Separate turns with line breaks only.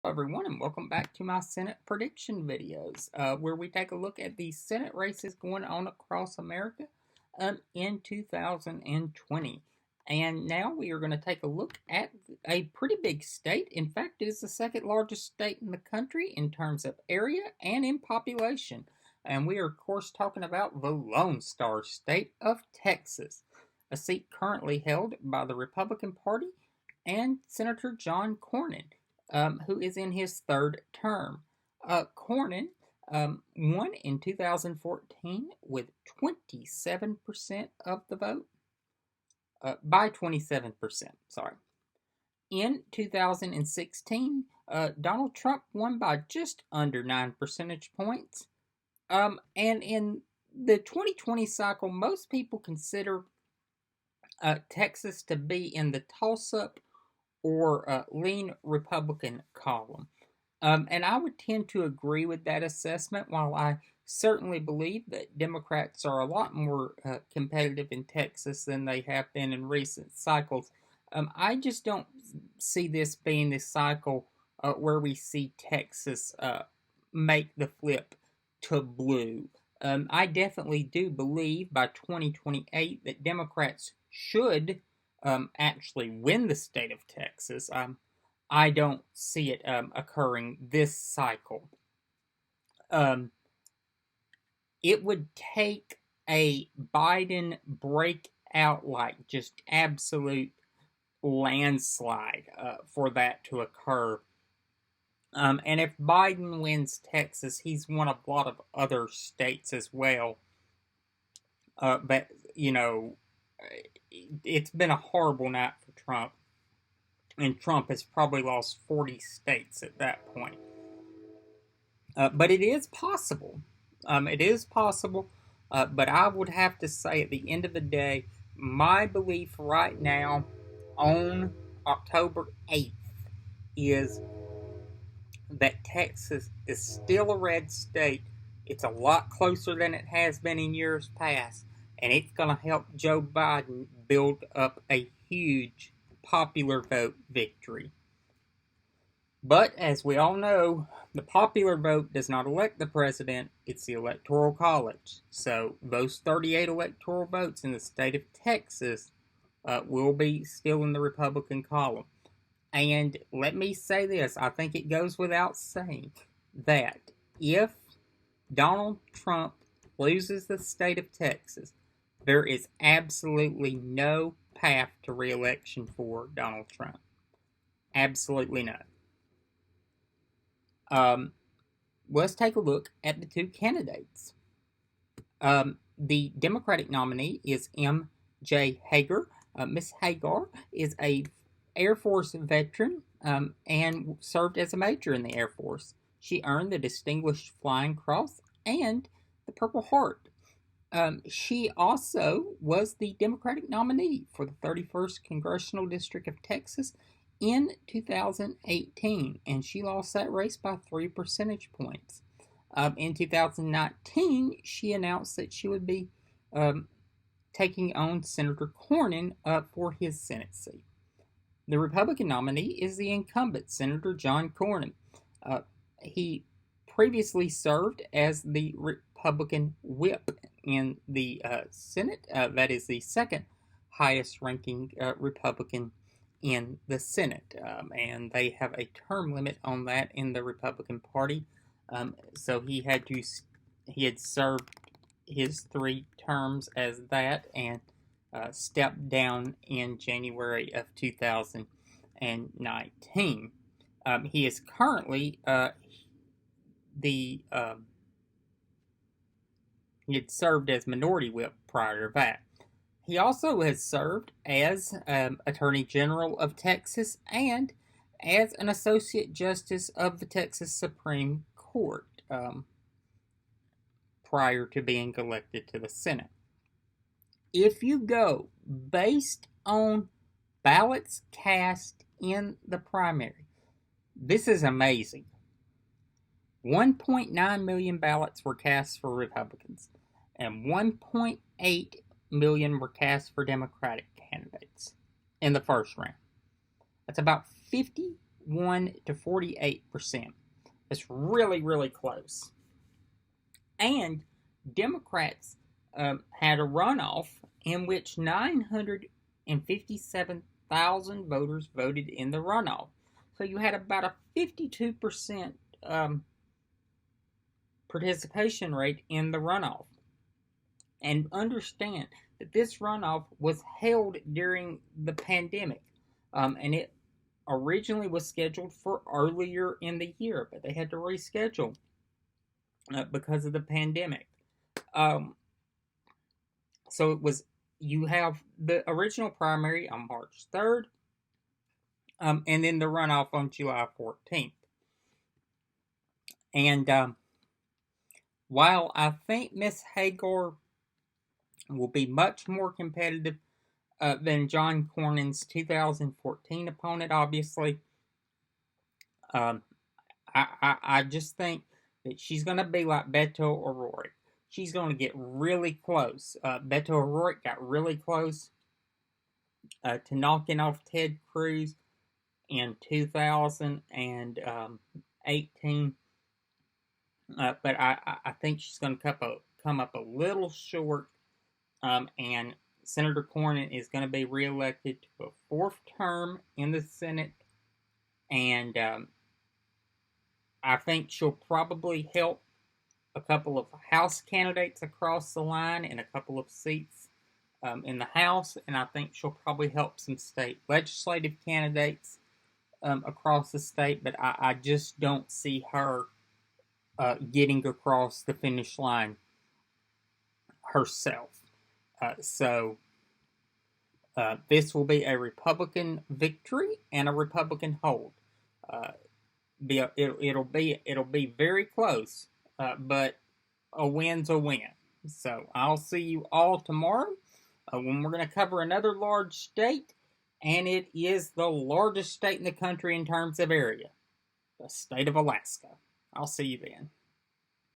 Hello everyone, and welcome back to my Senate prediction videos, where we take a look at the Senate races going on across America in 2020. And now we are going to take a look at a pretty big state. In fact, it is the second largest state in the country in terms of area and in population. And we are, of course, talking about the Lone Star State of Texas, a seat currently held by the Republican Party and Senator John Cornyn, who is in his third term. Cornyn won in 2014 with 27% of the vote, by 27%, sorry. In 2016, Donald Trump won by just under 9 percentage points. And in the 2020 cycle, most people consider Texas to be in the toss-up or lean Republican column. And I would tend to agree with that assessment, while I certainly believe that Democrats are a lot more competitive in Texas than they have been in recent cycles. I just don't see this being the cycle where we see Texas make the flip to blue. I definitely do believe by 2028 that Democrats should actually win the state of Texas. I don't see it occurring this cycle. It would take a Biden breakout, like just absolute landslide, for that to occur. And if Biden wins Texas, he's won a lot of other states as well. But, you know, it's been a horrible night for Trump. And Trump has probably lost 40 states at that point. But it is possible. It is possible. But I would have to say, at the end of the day, my belief right now on October 8th is that Texas is still a red state. It's a lot closer than it has been in years past. And it's going to help Joe Biden build up a huge popular vote victory. But as we all know, the popular vote does not elect the president, it's the Electoral College. So those 38 electoral votes in the state of Texas will be still in the Republican column. And let me say this, I think it goes without saying that if Donald Trump loses the state of Texas, there is absolutely no path to re-election for Donald Trump. Absolutely none. Let's take a look at the two candidates. The Democratic nominee is M.J. Hager. Miss Hagar is a Air Force veteran and served as a major in the Air Force. She earned the Distinguished Flying Cross and the Purple Heart. She also was the Democratic nominee for the 31st Congressional District of Texas in 2018, and she lost that race by 3 percentage points. In 2019, she announced that she would be taking on Senator Cornyn for his Senate seat. The Republican nominee is the incumbent, Senator John Cornyn. He previously served as the Republican whip in the Senate. That is the second highest ranking Republican in the Senate. And they have a term limit on that in the Republican Party. So he had served his 3 terms as that and stepped down in January of 2019. He is currently he had served as minority whip prior to that. He also has served as Attorney General of Texas and as an Associate Justice of the Texas Supreme Court prior to being elected to the Senate. If you go based on ballots cast in the primary, this is amazing. 1.9 million ballots were cast for Republicans, and 1.8 million were cast for Democratic candidates in the first round. That's about 51% 51 to 48%. It's really, really close. And Democrats had a runoff in which 957,000 voters voted in the runoff. So you had about a 52% participation rate in the runoff. And understand that this runoff was held during the pandemic, and it originally was scheduled for earlier in the year, but they had to reschedule because of the pandemic. So it was, you have the original primary on March 3rd, and then the runoff on July 14th. And while I think Miss Hagar will be much more competitive than John Cornyn's 2014 opponent, obviously, I just think that she's going to be like Beto O'Rourke. She's going to get really close. Beto O'Rourke got really close to knocking off Ted Cruz in 2018. But I think she's going to come up a little short, and Senator Cornyn is going to be reelected to a fourth term in the Senate, and I think she'll probably help a couple of House candidates across the line in a couple of seats in the House, and I think she'll probably help some state legislative candidates across the state, but I just don't see her getting across the finish line herself. So this will be a Republican victory and a Republican hold. It'll be very close, but a win's a win. So I'll see you all tomorrow when we're going to cover another large state, and it is the largest state in the country in terms of area, the state of Alaska. I'll see you then.